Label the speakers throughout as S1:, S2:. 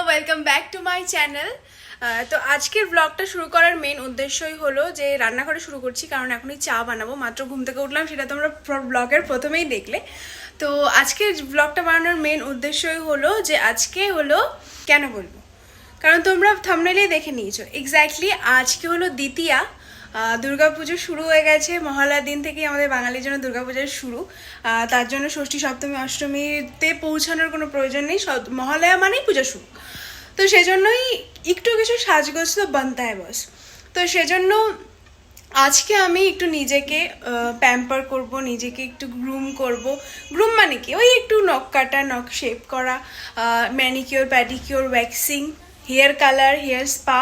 S1: Welcome back to my channel. তো আজকের ব্লগটা শুরু করার মেন উদ্দেশ্যই হলো যে রান্নাঘরে শুরু করছি, কারণ এখনই চা বানাবো। মাত্র ঘুম থেকে উঠলাম, সেটা তোমরা ব্লগের প্রথমেই দেখলে। তো আজকের ব্লগটা বানানোর মেন উদ্দেশ্যই হলো যে আজকে হলো কেন বলবো, কারণ তোমরা থাম্বনেইলেই দেখে নিয়েছো এক্স্যাক্টলি আজকে হলো দ্বিতীয়া। দুর্গাপুজো শুরু হয়ে গেছে, মহালয়ার দিন থেকেই আমাদের বাঙালির জন্য দুর্গাপূজার শুরু। তার জন্য ষষ্ঠী সপ্তমী অষ্টমীতে পৌঁছানোর কোনো প্রয়োজন নেই, মহালয়া মানেই পুজো শুরু। তো সেজন্যই একটু কিছু সাজগোজ তো বানতে হয় বস। তো সেজন্য আজকে আমি একটু নিজেকে প্যাম্পার করব, নিজেকে একটু গ্রুম করব। গ্রুম মানে কি, ওই একটু নখ কাটা, নখ শেপ করা, manicure pedicure, waxing, hair colour, hair spa,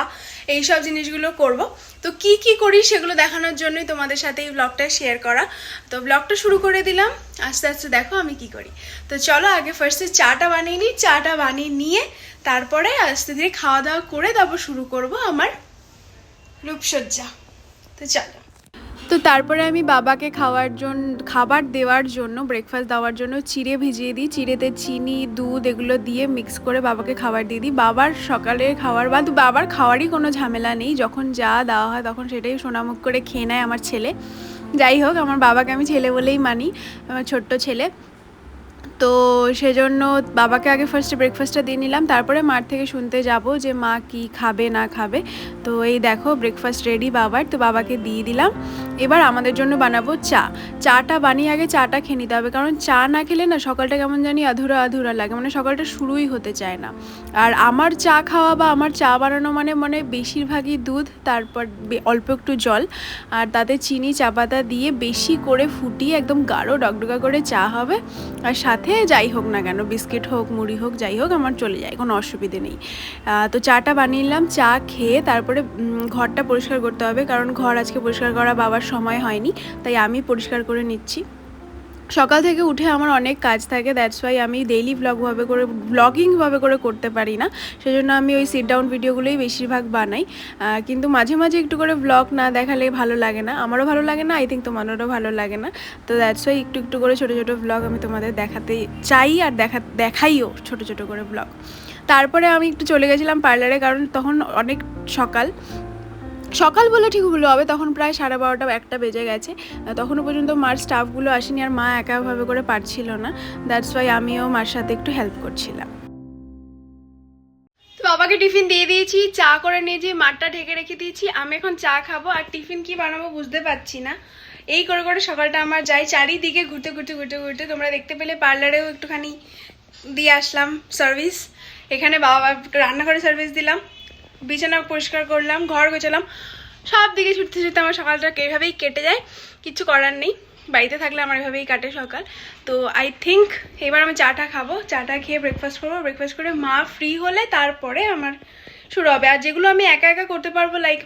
S1: এইসব জিনিসগুলো করব। তো কি কি করি সেগুলো দেখানোর জন্যই তোমাদের সাথে এই ব্লগটা শেয়ার করা। তো ব্লগটা শুরু করে দিলাম, আস্তে আস্তে দেখো আমি কি করি। তো চলো আগে ফার্স্টে চাটা বানিয়ে নিই। চাটা বানিয়ে নিয়ে তারপরে আস্তে ধীরে খাওয়া দাওয়া করে তারপর শুরু করব আমার রূপসজ্জা। তো চলো। তো তারপরে আমি বাবাকে খাবার দেওয়ার জন্য, ব্রেকফাস্ট দেওয়ার জন্য চিড়ে ভিজিয়ে দিই। চিড়েতে চিনি, দুধ এগুলো দিয়ে মিক্স করে বাবাকে খাবার দিয়ে দিই। বাবার সকালে খাবার বা বাবার খাওয়ারই কোনো ঝামেলা নেই, যখন যা দেওয়া হয় তখন সেটাই সোনামুখ করে খেয়ে নেয় আমার ছেলে। যাই হোক, আমার বাবাকে আমি ছেলে বলেই মানি, আমার ছোট্ট ছেলে। তো সেজন্য বাবাকে আগে ফার্স্টে ব্রেকফাস্টটা দিয়ে নিলাম, তারপরে মার থেকে শুনতে যাব যে মা কি খাবে না খাবে। তো এই দেখো ব্রেকফাস্ট রেডি বাবার, তো বাবাকে দিয়ে দিলাম। এবার আমাদের জন্য বানাবো চা। চাটা বানিয়ে আগে চাটা খেয়ে নিতে হবে, কারণ চা না খেলে না সকালটা কেমন জানি আধুরা আধুরা লাগে, মানে সকালটা শুরুই হতে চায় না। আর আমার চা খাওয়া বা আমার চা বানানো মানে বেশিরভাগই দুধ, তারপর অল্প একটু জল, আর তাতে চিনি চা পাতা দিয়ে বেশি করে ফুটিয়ে একদম গাঢ় ডকডকা করে চা হবে। আর সাথে যাই হোক না কেন, বিস্কিট হোক, মুড়ি হোক, যাই হোক আমার চলে যায়, কোনো অসুবিধে নেই। তো চাটা বানিয়ে নিলাম। চা খেয়ে তারপরে ঘরটা পরিষ্কার করতে হবে, কারণ ঘর আজকে পরিষ্কার করা বাবার সময় হয়নি, তাই আমি পরিষ্কার করে নিচ্ছি। সকাল থেকে উঠে আমার অনেক কাজ থাকে, দ্যাটস ওয়াই আমি ডেইলি ব্লগিংভাবে করে করতে পারি না। সেজন্য আমি ওই সিট ডাউন ভিডিওগুলোই বেশিরভাগ বানাই, কিন্তু মাঝে মাঝে একটু করে ব্লগ না দেখালে ভালো লাগে না, আমারও ভালো লাগে না, আই থিঙ্ক তোমাদেরও ভালো লাগে না। তো দ্যাটস ওয়াই একটু একটু করে ছোটো ছোটো ব্লগ আমি তোমাদের দেখাতে চাই, আর দেখাইও ছোটো ছোটো করে ব্লগ। তারপরে আমি একটু চলে গেছিলাম পার্লারে, কারণ তখন অনেক সকাল বলে ঠিক ভুল হবে, তখন প্রায় 12:30 একটা বেজে গেছে। তখনও পর্যন্ত মার স্টাফগুলো আসেনি, আর মা একাভাবে করে পারছিল না, দ্যাটস ওয়াই আমিও মার সাথে একটু হেল্প করছিলাম। তো বাবাকে টিফিন দিয়ে দিয়েছি, চা করে নিয়েছি, মাঠটা ঢেকে রেখে দিয়েছি। আমি এখন চা খাবো, আর টিফিন কি বানাবো বুঝতে পারছি না। এই করে করে সকালটা আমার যায় চারিদিকে ঘুরতে ঘুরতে ঘুরতে ঘুরতে। তোমরা দেখতে পেলে পার্লারেও একটুখানি দিয়ে আসলাম সার্ভিস, এখানে বাবা রান্নাঘরে সার্ভিস দিলাম, বিছানা পরিষ্কার করলাম, ঘর গোছালাম, সব দিকে ছুটতে ছুটতে আমার সকালটা এভাবেই কেটে যায়। কিচ্ছু করার নেই, বাড়িতে থাকলে আমার এভাবেই কাটে সকাল। তো আই থিঙ্ক এবার আমি চাটা খাবো, চাটা খেয়ে ব্রেকফাস্ট করবো, ব্রেকফাস্ট করে মা ফ্রি হলে তারপরে আমার শুরু হবে। আর যেগুলো আমি একা একা করতে পারবো, লাইক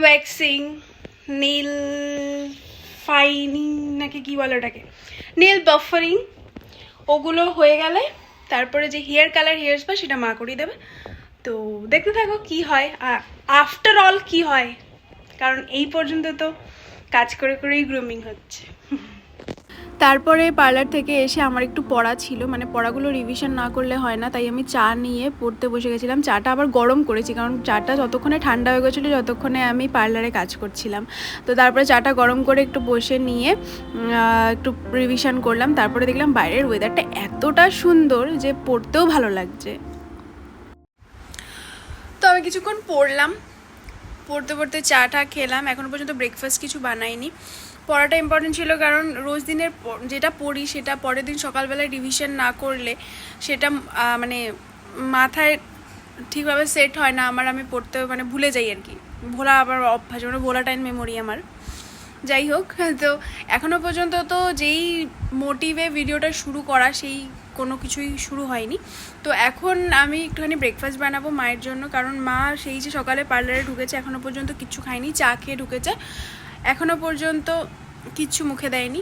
S1: ওয়্যাক্সিং, নেল ফাইনিং নাকি কি বলে ওটাকে, নেল বাফারিং, ওগুলো হয়ে গেলে তারপরে যে হেয়ার কালার, হেয়ার স্পা, সেটা মা করিয়ে দেবে। তো দেখতে থাকো কি হয়, আফটার অল কি হয়, কারণ এই পর্যন্ত তো কাজ করে করেই গ্রুমিং হচ্ছে। তারপরে পার্লার থেকে এসে আমার একটু পড়া ছিল, মানে পড়াগুলো রিভিশন না করলে হয় না, তাই আমি চা নিয়ে পড়তে বসে গেছিলাম। চাটা আবার গরম করেছি, কারণ চাটা যতক্ষণে ঠান্ডা হয়ে গেছিলো যতক্ষণে আমি পার্লারে কাজ করছিলাম। তো তারপরে চাটা গরম করে একটু বসে নিয়ে একটু রিভিশন করলাম। তারপরে দেখলাম বাইরের ওয়েদারটা এতটা সুন্দর যে পড়তেও ভালো লাগছে। তো আমি কিছুক্ষণ পড়লাম, পড়তে পড়তে চাটা খেলাম। এখনও পর্যন্ত ব্রেকফাস্ট কিছু বানাইনি। পড়াটা ইম্পর্টেন্ট ছিল, কারণ রোজ দিনের যেটা পড়ি সেটা পরের দিন সকালবেলায় রিভিশন না করলে সেটা মানে মাথায় ঠিকভাবে সেট হয় না আমার, আমি পড়তে মানে ভুলে যাই আর কি, ভোলা আবার অভ্যাস, মানে ভোলাটাইল মেমোরি আমার। যাই হোক, তো এখনও পর্যন্ত তো যেই মোটিভে ভিডিওটা শুরু করা, সেই কোনো কিছুই শুরু হয়নি। তো এখন আমি একটুখানি ব্রেকফাস্ট বানাবো মায়ের জন্য, কারণ মা সেই যে সকালে পার্লারে ঢুকেছে, এখনও পর্যন্ত কিচ্ছু খায়নি, চা খেয়ে ঢুকেছে, এখনও পর্যন্ত কিচ্ছু মুখে দেয়নি।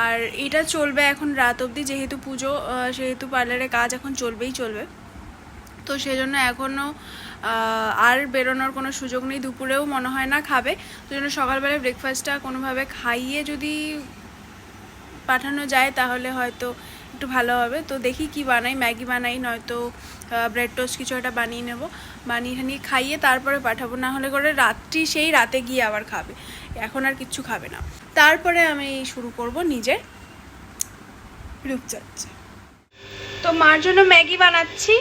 S1: আর এটা চলবে এখন রাত অবধি, যেহেতু পুজো, সেহেতু পার্লারে কাজ এখন চলবে। তো সেজন্য এখনও আর বেরোনোর কোনো সুযোগ নেই, দুপুরেও মনে হয় না খাবে। তো জন্য সকালবেলায় ব্রেকফাস্টটা কোনোভাবে খাইয়ে যদি পাঠানো যায় তাহলে হয়তো একটু ভালো হবে। তো দেখি কি বানাই, ম্যাগি বানাই, নয়তো ব্রেড টোস্ট কিছু একটা বানিয়ে নেব, বানিয়ে খাইয়ে তারপরে পাঠাবো, না হলে করে সেই রাতে গিয়ে আবার খাবে, এখন আর কিচ্ছু খাবে না। তারপরে আমি শুরু করব নিজের রূপচর্চা। তো মার জন্য ম্যাগি বানাচ্ছি।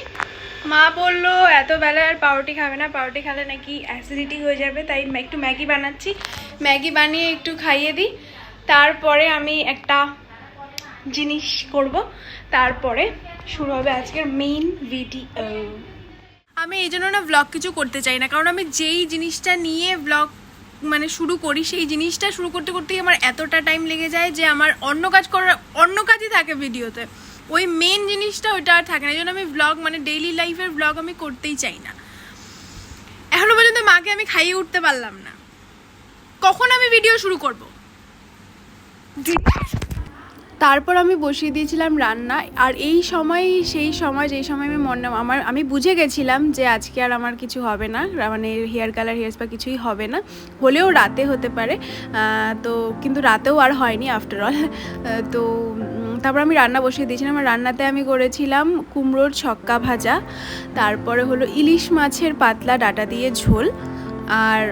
S1: মা বললো এত বেলায় আর পাউরুটি খাবে না, পাউরুটি খেলে নাকি অ্যাসিডিটি হয়ে যাবে, তাই একটু ম্যাগি বানাচ্ছি। ম্যাগি বানিয়ে একটু খাইয়ে দিই, তারপরে আমি একটা জিনিস করব, তারপরে শুরু হবে আজকের মেইন ভিডিও। আমি এই জন্য না ব্লগ কিছু করতে চাই না, কারণ আমি যেই জিনিসটা নিয়ে ব্লগ মানে শুরু করি সেই জিনিসটা শুরু করতে করতেই আমার এতটা টাইম লেগে যায় যে আমার অন্য কাজই থাকে ভিডিওতে, ওই মেন জিনিসটা ওইটা আর থাকে না। এই জন্য আমি ব্লগ মানে ডেইলি লাইফের ব্লগ আমি করতেই চাই না। এখনো পর্যন্ত মাকে আমি খাইয়ে উঠতে পারলাম না, কখন আমি ভিডিও শুরু করব। তারপর আমি বসিয়ে দিয়েছিলাম রান্না, আর সেই সময় যেই সময় আমি বুঝে গেছিলাম যে আজকে আর আমার কিছু হবে না, মানে হেয়ার কালার হেয়ার স্পা কিছুই হবে না, হলেও রাতে হতে পারে, তো কিন্তু রাতেও আর হয়নি আফটার অল। তো তারপর আমি রান্না বসিয়ে দিয়েছিলাম, আর রান্নাতে আমি করেছিলাম কুমড়োর ছক্কা ভাজা, তারপরে হলো ইলিশ মাছের পাতলা ডাঁটা দিয়ে ঝোল, আর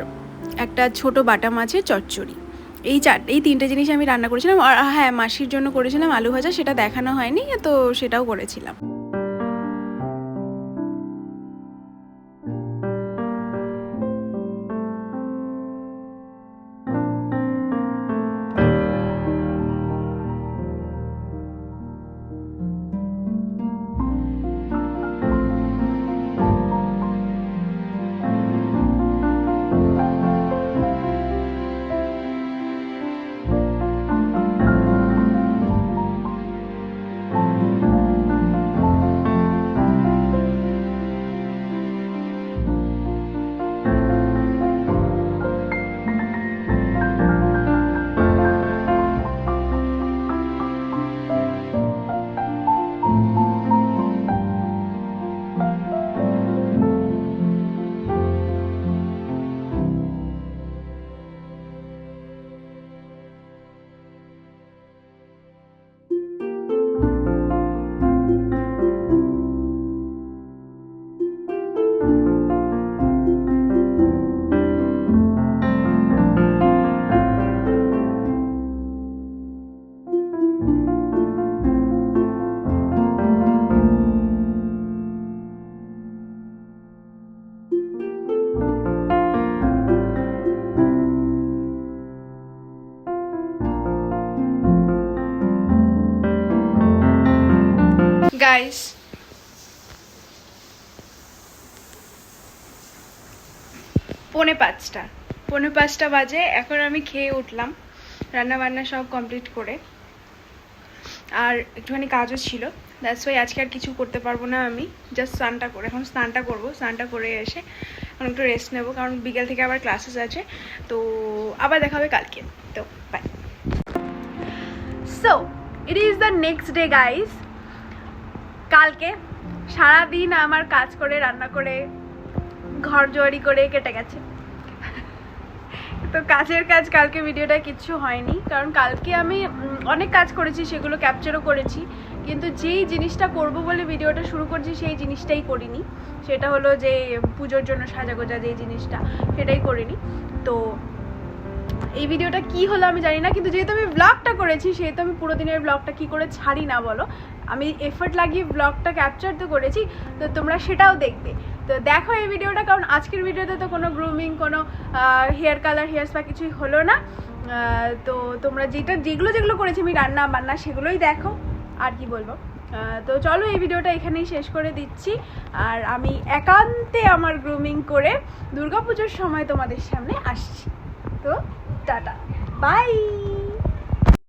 S1: একটা ছোট বাটা মাছের চচ্চড়ি। এই তিনটে জিনিস আমি রান্না করেছিলাম। আর হ্যাঁ, মাসির জন্য করেছিলাম আলু ভাজা, সেটা দেখানো হয়নি, তো সেটাও করেছিলাম। গাইস, পৌনে পাঁচটা বাজে, এখন আমি খেয়ে উঠলাম, রান্না বান্না সব কমপ্লিট করে, আর একটুখানি কাজও ছিল, দ্যাটস ওয়াই আজকে আর কিছু করতে পারবো না। আমি জাস্ট স্নানটা করবো, স্নানটা করে এসে এখন একটু রেস্ট নেবো, কারণ বিকেল থেকে আবার ক্লাসেস আছে, তো আবার দেখা হবে কালকে। তো bye. So it is the next day guys. কালকে সারাদিন আমার কাজ করে, রান্না করে, ঘর জোয়ারি করে কেটে গেছে। তো কাজের কাজ, কালকে ভিডিওটা কিচ্ছু হয়নি, কারণ কালকে আমি অনেক কাজ করেছি, সেগুলো ক্যাপচারও করেছি, কিন্তু যেই জিনিসটা করব বলে ভিডিওটা শুরু করছি সেই জিনিসটাই করিনি, সেটা হলো যে পুজোর জন্য সাজাগোজা যেই জিনিসটা, সেটাই করিনি। তো এই ভিডিওটা কি হলো আমি জানি না, কিন্তু যেহেতু আমি ব্লগটা করেছি সেহেতু আমি পুরো দিনের ব্লগটা কি করে ছাড়ি না বলো, আমি এফর্ট লাগিয়ে ব্লগটা ক্যাপচার তো করেছি, তো তোমরা সেটাও দেখবে। তো দেখো এই ভিডিওটা, কারণ আজকের ভিডিওতে তো কোনো গ্রুমিং, কোনো হেয়ার কালার হেয়ার স্পা কিছুই হলো না, তো তোমরা যেগুলো করেছি আমি রান্না বান্না সেগুলোই দেখো, আর কি বলবো। তো চলো এই ভিডিওটা এখানেই শেষ করে দিচ্ছি, আর আমি একান্তে আমার গ্রুমিং করে দুর্গাপুজোর সময় তোমাদের সামনে আসছি। তো টাটা, বাই।